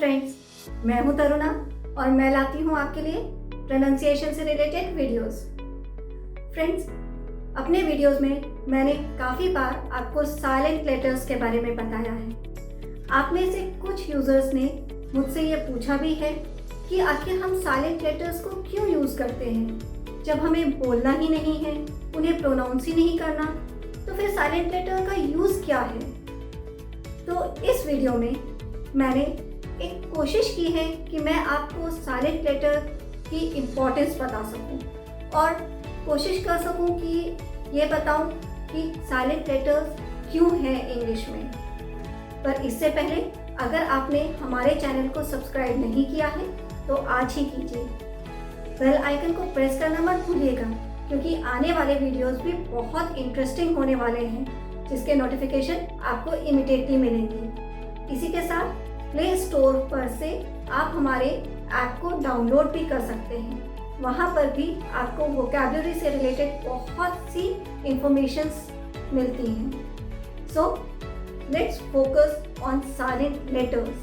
Friends, मैं हूं तरुणा और मैं लाती हूं आपके लिए प्रोनाउंसिएशन से रिलेटेड वीडियोस। फ्रेंड्स, अपने वीडियोस में मैंने काफ़ी बार आपको साइलेंट लेटर्स के बारे में बताया है। आप में से कुछ यूज़र्स ने मुझसे ये पूछा भी है कि आखिर हम साइलेंट लेटर्स को क्यों यूज़ करते हैं। जब हमें बोलना ही नहीं है, उन्हें प्रोनाउंस ही नहीं करना, तो फिर साइलेंट लेटर का यूज़ क्या है। तो इस वीडियो में मैंने एक कोशिश की है कि मैं आपको साइलेंट लेटर की इम्पोर्टेंस बता सकूं और कोशिश कर सकूं कि ये बताऊं कि साइलेंट लेटर्स क्यों हैं इंग्लिश में। पर इससे पहले अगर आपने हमारे चैनल को सब्सक्राइब नहीं किया है तो आज ही कीजिए। बेल आइकन को प्रेस करना मत भूलिएगा, क्योंकि आने वाले वीडियोस भी बहुत इंटरेस्टिंग होने वाले हैं, जिसके नोटिफिकेशन आपको इमीडिएटली मिलेंगे। इसी के साथ प्ले स्टोर पर से आप हमारे ऐप को डाउनलोड भी कर सकते हैं। वहाँ पर भी आपको वोकैबुलरी से रिलेटेड बहुत सी इंफॉर्मेशंस मिलती हैं। So let's focus on silent letters.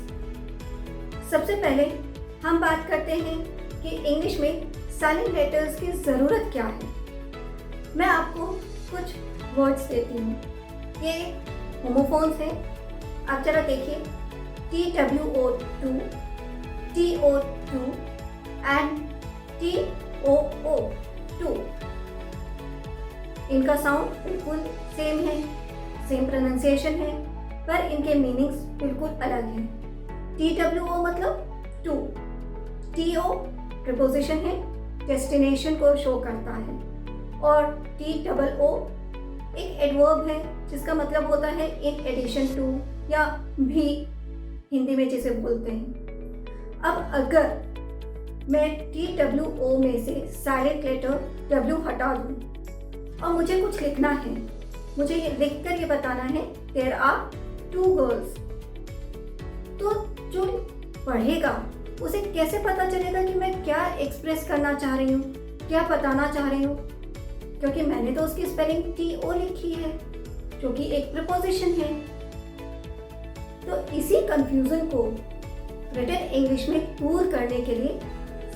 सबसे पहले हम बात करते हैं कि इंग्लिश में साइलेंट लेटर्स की ज़रूरत क्या है। मैं आपको कुछ वर्ड्स देती हूँ। ये होमोफोन्स हैं। आप जरा देखिए, TWO2, TO2 एंड TOO2। इनका साउंड बिल्कुल सेम है, सेम प्रोनाउंसिएशन है, पर इनके मीनिंग्स बिल्कुल अलग हैं। TWO मतलब टू, TO प्रीपोजिशन है, डेस्टिनेशन को शो करता है, और TOO एक एडवर्ब है जिसका मतलब होता है इन एडिशन टू या भी, हिंदी में जिसे बोलते हैं। अब अगर मैं TWO में से साइलेंट लेटर W हटा दूँ और मुझे कुछ लिखना है, मुझे ये लिखकर ये बताना है देयर आर 2 गर्ल्स, तो जो पढ़ेगा उसे कैसे पता चलेगा कि मैं क्या एक्सप्रेस करना चाह रही हूँ, क्या बताना चाह रही हूँ, क्योंकि मैंने तो उसकी स्पेलिंग TO लिखी है जो कि एक प्रीपोजिशन है। तो इसी कंफ्यूजन को रिटन इंग्लिश में दूर करने के लिए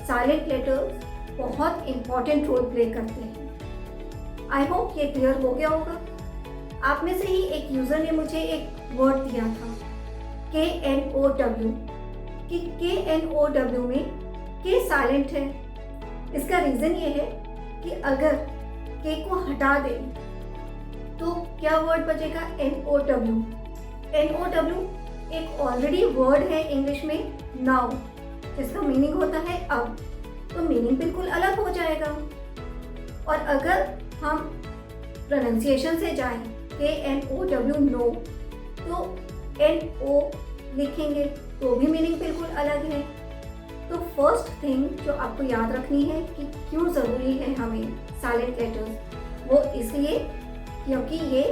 साइलेंट लेटर्स बहुत इंपॉर्टेंट रोल प्ले करते हैं। आई होप ये क्लियर हो गया होगा। आप में से ही एक यूजर ने मुझे एक वर्ड दिया था KNOW, कि KNOW में K साइलेंट है। इसका रीजन ये है कि अगर K को हटा दें तो क्या वर्ड बचेगा NOW। NOW एक ऑलरेडी वर्ड है इंग्लिश में नाउ, जिसका मीनिंग होता है अब, तो मीनिंग बिल्कुल अलग हो जाएगा। और अगर हम प्रोनाउंसिएशन से जाएं KNOW नो, तो NO लिखेंगे तो भी मीनिंग बिल्कुल अलग है। तो फर्स्ट थिंग जो आपको याद रखनी है कि क्यों ज़रूरी है हमें साइलेंट लेटर्स, वो इसलिए क्योंकि ये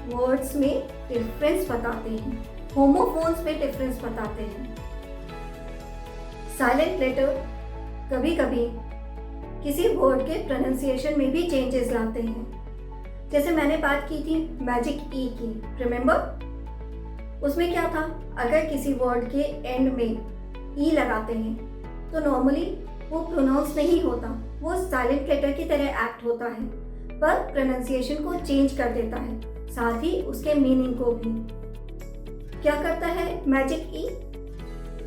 वर्ड्स में डिफरेंस बताते हैं, होमोफोन्स में डिफरेंस बताते हैं। साइलेंट लेटर कभी कभी किसी वर्ड के प्रोनाउंसिएशन में भी चेंजेस लाते हैं। जैसे मैंने बात की थी मैजिक ई की, रिमेंबर? उसमें क्या था, अगर किसी वर्ड के एंड में ई लगाते हैं तो नॉर्मली वो प्रोनाउंस नहीं होता, वो साइलेंट लेटर की तरह एक्ट होता है, पर प्रोनाउंसिएशन को चेंज कर देता है, साथ ही उसके मीनिंग को भी। क्या करता है मैजिक ई?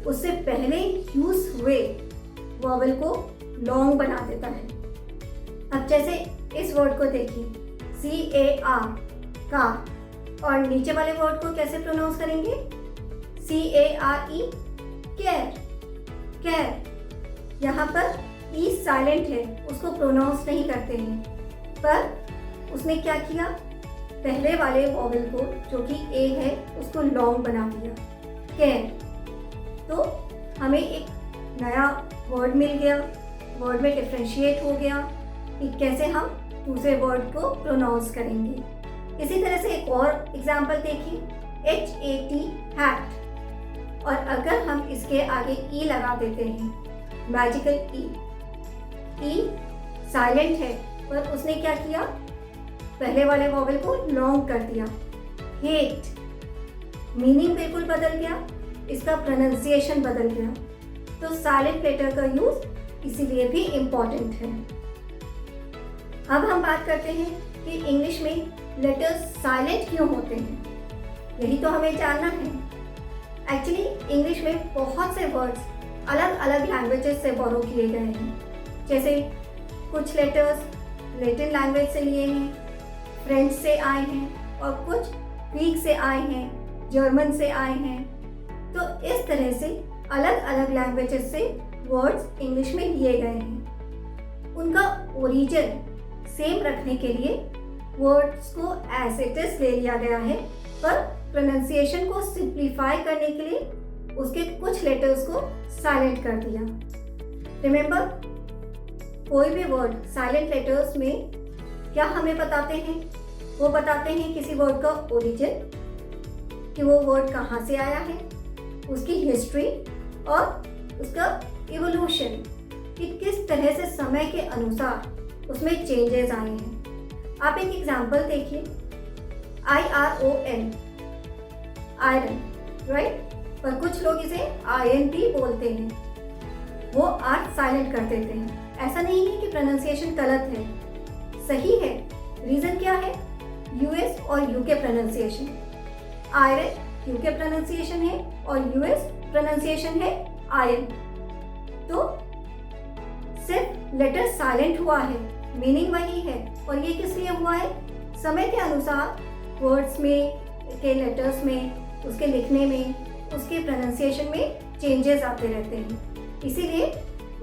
उससे पहले यूज हुए वॉवल को लॉन्ग बना देता है। अब जैसे इस वर्ड को देखिए, CAR का, और नीचे वाले वर्ड को कैसे प्रोनाउंस करेंगे? CARE care, care. यहाँ पर ई साइलेंट है, उसको प्रोनाउंस नहीं करते हैं, पर उसने क्या किया, पहले वाले वॉवल को जो कि ए है उसको लॉन्ग बना दिया, केयर। तो हमें एक नया वर्ड मिल गया, वर्ड में डिफ्रेंशिएट हो गया कि कैसे हम दूसरे वर्ड को प्रोनाउंस करेंगे। इसी तरह से एक और एग्जाम्पल देखिए, HAT हैट, और अगर हम इसके आगे ई लगा देते हैं, मैजिकल ई साइलेंट है, पर उसने क्या किया, पहले वाले वॉवल को लॉन्ग कर दिया, हेट। मीनिंग बिल्कुल बदल गया, इसका प्रोनाउंसिएशन बदल गया। तो साइलेंट लेटर का यूज इसीलिए भी इम्पॉर्टेंट है। अब हम बात करते हैं कि इंग्लिश में लेटर्स साइलेंट क्यों होते हैं, यही तो हमें जानना है। एक्चुअली इंग्लिश में बहुत से वर्ड्स अलग अलग लैंग्वेजेस से बोरो किए गए हैं। जैसे कुछ लेटर्स लैटिन लैंग्वेज से लिए हैं, फ्रेंच से आए हैं, और कुछ ग्रीक से आए हैं, जर्मन से आए हैं। तो इस तरह से अलग अलग लैंग्वेजेस से वर्ड्स इंग्लिश में लिए गए हैं। उनका ओरिजिन सेम रखने के लिए वर्ड्स को एज इट इज ले लिया गया है, पर प्रोनाउंसिएशन को सिंप्लीफाई करने के लिए उसके कुछ लेटर्स को साइलेंट कर दिया। रिमेंबर, कोई भी वर्ड साइलेंट लेटर्स में क्या हमें बताते हैं? वो बताते हैं किसी वर्ड का ओरिजिन, कि वो वर्ड कहाँ से आया है, उसकी हिस्ट्री और उसका इवोल्यूशन, कि किस तरह से समय के अनुसार उसमें चेंजेस आए हैं। आप एक एग्जांपल देखिए, IRON, आयरन, राइट? पर कुछ लोग इसे IN भी बोलते हैं। वो आर साइलेंट कर देते हैं। ऐसा नहीं है कि प्रोनाउंसिएशन गलत है, सही है। रीजन क्या है? US और UK pronunciation. Iron UK pronunciation है और US प्रोनाउंसिएशन है आयन। तो सिर्फ लेटर साइलेंट हुआ है, मीनिंग वही है। और ये किस लिए हुआ है? समय के अनुसार वर्ड्स में के लेटर्स में, उसके लिखने में, उसके प्रोनाउंसिएशन में चेंजेस आते रहते हैं, इसीलिए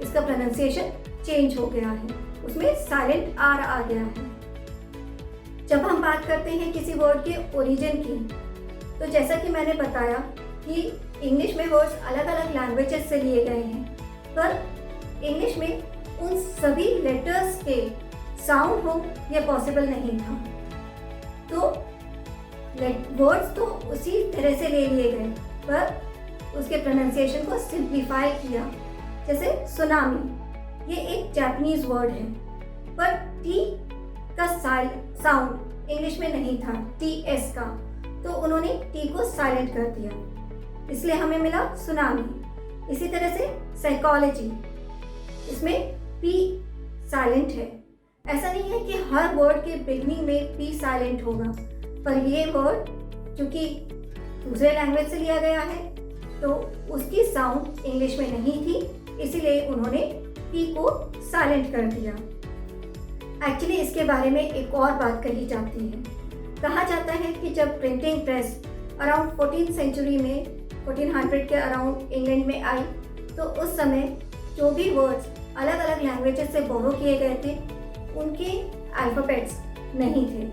इसका प्रोनाउंसिएशन चेंज हो गया है, उसमें साइलेंट आर आ गया है। जब हम बात करते हैं किसी वर्ड के ओरिजिन की, तो जैसा कि मैंने बताया कि इंग्लिश में वर्ड्स अलग अलग लैंग्वेजेस से लिए गए हैं, पर इंग्लिश में उन सभी लेटर्स के साउंड हो यह पॉसिबल नहीं था। तो वर्ड्स तो उसी तरह से ले लिए गए, पर उसके प्रोनाउंसिएशन को सिंप्लीफाई किया। जैसे सुनामी, ये एक जापानीज वर्ड है, पर टी का साउंड इंग्लिश में नहीं था, TS का, तो उन्होंने टी को साइलेंट कर दिया, इसलिए हमें मिला सुनामी। इसी तरह से साइकोलॉजी, इसमें P साइलेंट है। ऐसा नहीं है कि हर वर्ड के बिगनिंग में P साइलेंट होगा, पर ये वर्ड चूंकि दूसरे लैंग्वेज से लिया गया है, तो उसकी साउंड इंग्लिश में नहीं थी, इसीलिए उन्होंने P को साइलेंट कर दिया। एक्चुअली इसके बारे में एक और बात कही जाती है। कहा जाता है कि जब printing press around 14th century में 1400 के अराउंड इंग्लैंड में आई, तो उस समय जो भी वर्ड्स अलग अलग लैंग्वेजेस से बोरो किए गए थे, उनके अल्फ़ाबेट्स नहीं थे,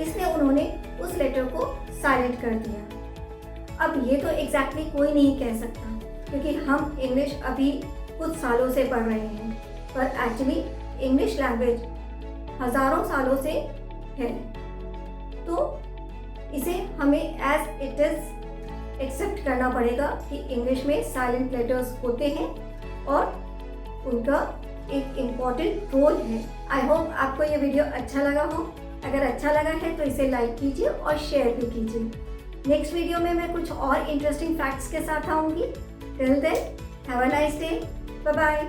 इसलिए उन्होंने उस लेटर को साइलेंट कर दिया। अब ये तो एग्जैक्टली कोई नहीं कह सकता, क्योंकि हम इंग्लिश अभी कुछ सालों से पढ़ रहे हैं, पर एक्चुअली इंग्लिश लैंग्वेज हज़ारों सालों से है। तो इसे हमें एज इट इज़ एक्सेप्ट करना पड़ेगा कि इंग्लिश में साइलेंट लेटर्स होते हैं और उनका एक इम्पॉर्टेंट रोल है। आई होप आपको ये वीडियो अच्छा लगा हो। अगर अच्छा लगा है तो इसे लाइक कीजिए और शेयर भी कीजिए। नेक्स्ट वीडियो में मैं कुछ और इंटरेस्टिंग फैक्ट्स के साथ आऊँगी। Till then, have a nice day, bye bye.